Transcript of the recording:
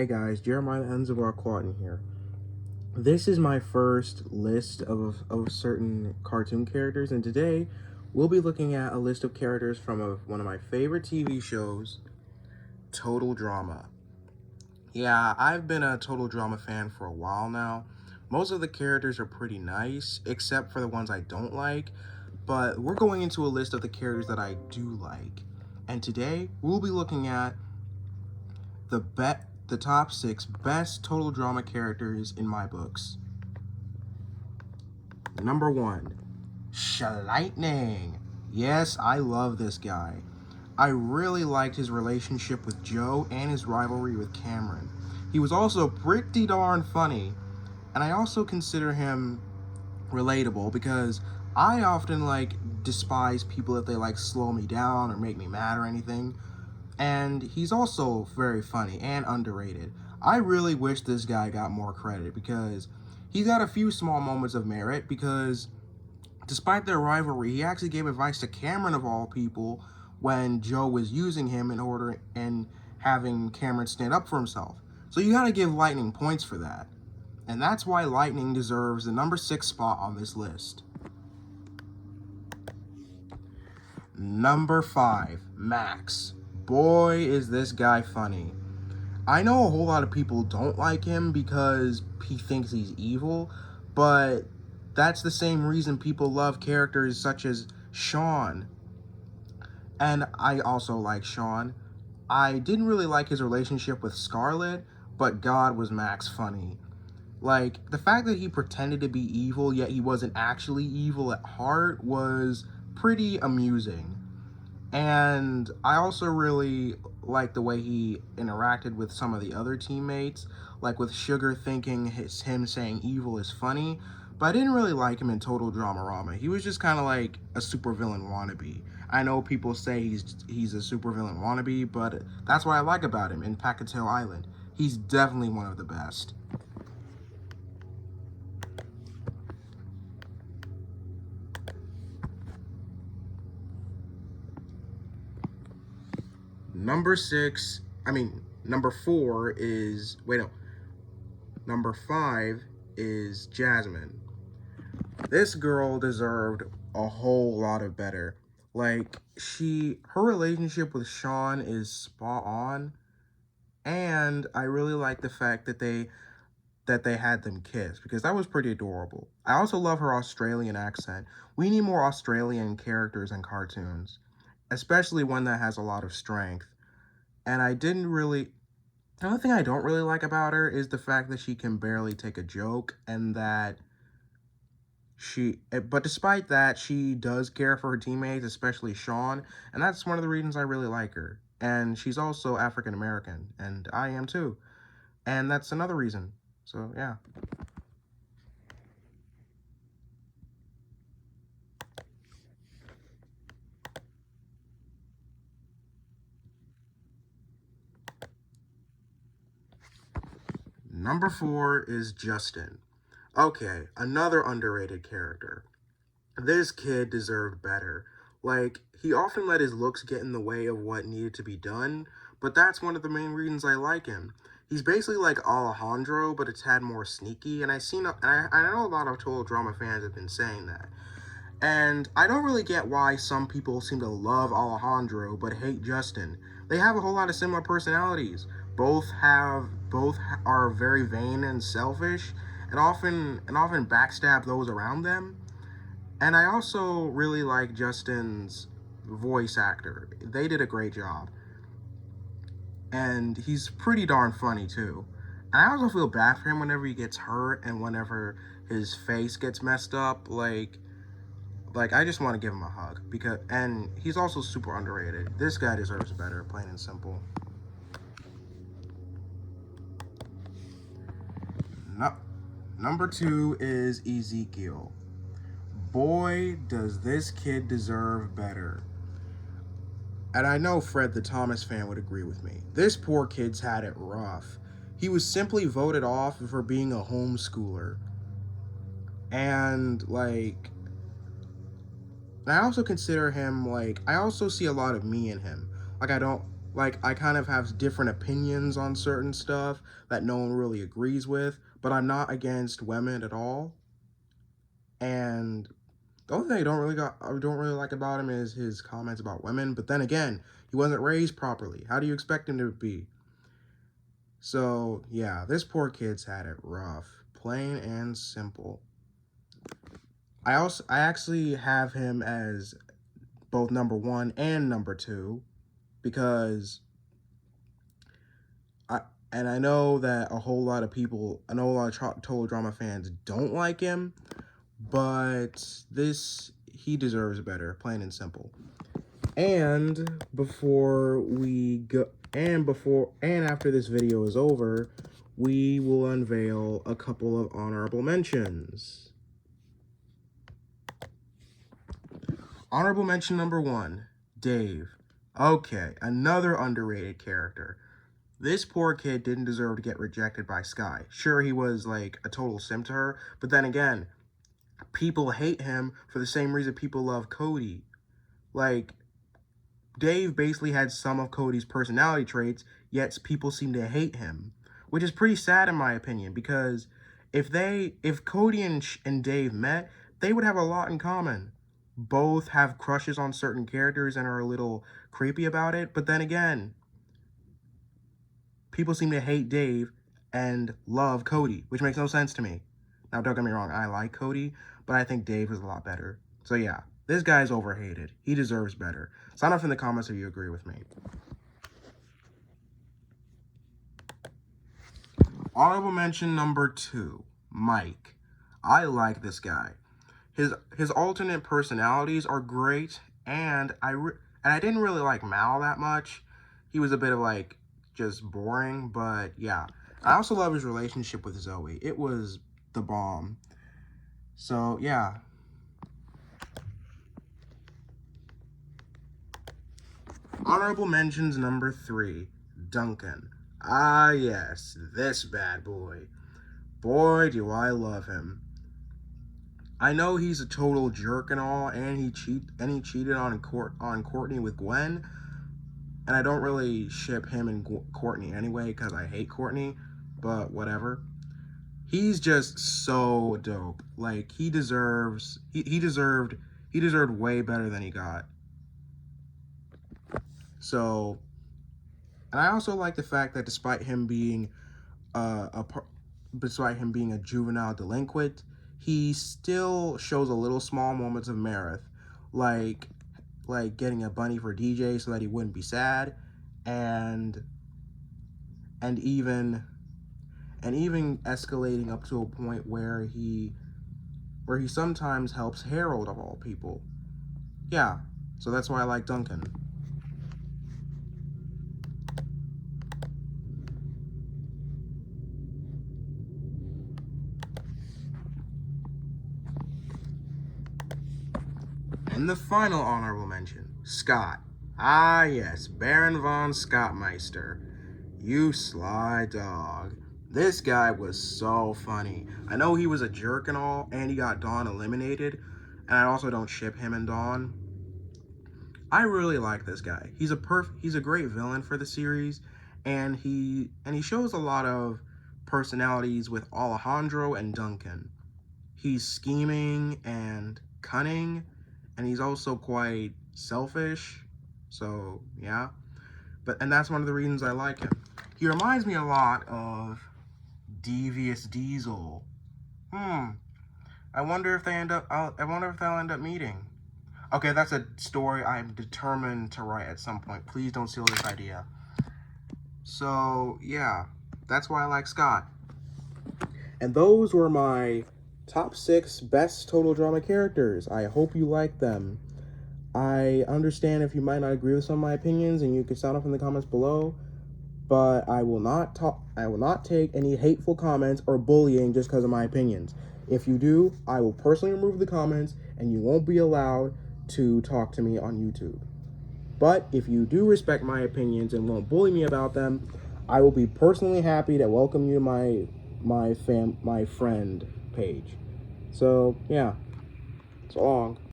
Hey guys, Jeremiah Quaden here. This is my first list of certain cartoon characters, and today we'll be looking at a list of characters from one of my favorite TV shows, Total Drama. Yeah, I've been a Total Drama fan for a while now. Most of the characters are pretty nice, except for the ones I don't like, but we're going into a list of the characters that I do like. And today we'll be looking at the top 6 best total drama characters in my books. Number 1, Lightning. Yes, I love this guy. I really liked his relationship with Joe and his rivalry with Cameron. He was also pretty darn funny, and I also consider him relatable because I often despise people if they slow me down or make me mad or anything. And he's also very funny and underrated. I really wish this guy got more credit because he's got a few small moments of merit because despite their rivalry, he actually gave advice to Cameron of all people when Joe was using him in order and having Cameron stand up for himself. So you gotta give Lightning points for that. And that's why Lightning deserves the number 6 spot on this list. Number 5, Max. Boy, is this guy funny. I know a whole lot of people don't like him because he thinks he's evil, but that's the same reason people love characters such as Sean. And I also like Sean. I didn't really like his relationship with Scarlett, but God was Max funny. The fact that he pretended to be evil, yet he wasn't actually evil at heart, was pretty amusing. And I also really like the way he interacted with some of the other teammates, like with Sugar thinking him saying evil is funny, but I didn't really like him in Total Dramarama. He was just kind of like a supervillain wannabe. I know people say he's a supervillain wannabe, but that's what I like about him in Pacatow Island. He's definitely one of the best. Number 6, number 4 is, wait, no, number 5 is Jasmine. This girl deserved a whole lot of better. Her relationship with Sean is spot on, and I really like the fact that they had them kiss because that was pretty adorable. I also love her Australian accent. We need more Australian characters in cartoons, especially one that has a lot of strength. And the only thing I don't really like about her is the fact that she can barely take a joke and that but despite that, she does care for her teammates, especially Sean, and that's one of the reasons I really like her. And she's also African American, and I am too. And that's another reason. So, yeah. Number 4 is Justin. Okay, another underrated character. This kid deserved better. He often let his looks get in the way of what needed to be done, but that's one of the main reasons I like him. He's basically like Alejandro, but a tad more sneaky, and I know a lot of Total Drama fans have been saying that. And I don't really get why some people seem to love Alejandro but hate Justin. They have a whole lot of similar personalities. Both are very vain and selfish, and often backstab those around them. And I also really like Justin's voice actor. They did a great job. And he's pretty darn funny too. And I also feel bad for him whenever he gets hurt and whenever his face gets messed up. I just want to give him a hug and he's also super underrated. This guy deserves better, plain and simple. No, number 2 is Ezekiel. Boy, does this kid deserve better. And I know Fred the Thomas fan would agree with me. This poor kid's had it rough. He was simply voted off for being a homeschooler. And I also consider him I also see a lot of me in him. Like, I kind of have different opinions on certain stuff that no one really agrees with, but I'm not against women at all. And the only thing I don't really like about him is his comments about women. But then again, he wasn't raised properly. How do you expect him to be? So yeah, this poor kid's had it rough, plain and simple. I actually have him as both number 1 and number 2 because I and I know that a whole lot of people, I know a lot of Total Drama fans don't like him, but he deserves better, plain and simple. And after this video is over, we will unveil a couple of honorable mentions. Honorable mention number 1, Dave. Okay, another underrated character. This poor kid didn't deserve to get rejected by Sky. Sure, he was like a total simp to her, but then again, people hate him for the same reason people love Cody. Like, Dave basically had some of Cody's personality traits, yet people seem to hate him, which is pretty sad in my opinion, because if Cody and Dave met, they would have a lot in common. Both have crushes on certain characters and are a little creepy about it, but then again, people seem to hate Dave and love Cody, which makes no sense to me. Now, don't get me wrong, I like Cody, but I think Dave is a lot better. So yeah, this guy's overhated. He deserves better. Sign off in the comments if you agree with me. Honorable mention number 2, Mike. I like this guy. His alternate personalities are great, and I didn't really like Mal that much. He was a bit of like just boring, but yeah. I also love his relationship with Zoe. It was the bomb. So yeah. Honorable mentions number 3, Duncan. Ah yes, this bad boy. Boy, do I love him. I know he's a total jerk and all, and he cheated on Courtney with Gwen, and I don't really ship him and Courtney anyway because I hate Courtney, but whatever. He's just so dope. Like, he deserved way better than he got. So, and I also like the fact that despite him being a juvenile delinquent, he still shows a little small moments of merit, like getting a bunny for DJ so that he wouldn't be sad, and even escalating up to a point where he sometimes helps Harold of all people. Yeah, so that's why I like Duncan. And the final honorable mention, Scott. Ah yes, Baron von Scottmeister. You sly dog. This guy was so funny. I know he was a jerk and all, and he got Dawn eliminated, and I also don't ship him and Dawn. I really like this guy. He's a great villain for the series, and he shows a lot of personalities with Alejandro and Duncan. He's scheming and cunning, and he's also quite selfish. So yeah, and that's one of the reasons I like him. He reminds me a lot of Devious Diesel. I wonder if they'll end up meeting. Okay, that's a story I'm determined to write at some point. Please don't steal this idea. So yeah, that's why I like Scott. And those were my top 6 best Total Drama characters. I hope you like them. I understand if you might not agree with some of my opinions, and you can sound off in the comments below. But I will not take any hateful comments or bullying just because of my opinions. If you do, I will personally remove the comments, and you won't be allowed to talk to me on YouTube. But if you do respect my opinions and won't bully me about them, I will be personally happy to welcome you to my friend page. So yeah, so long.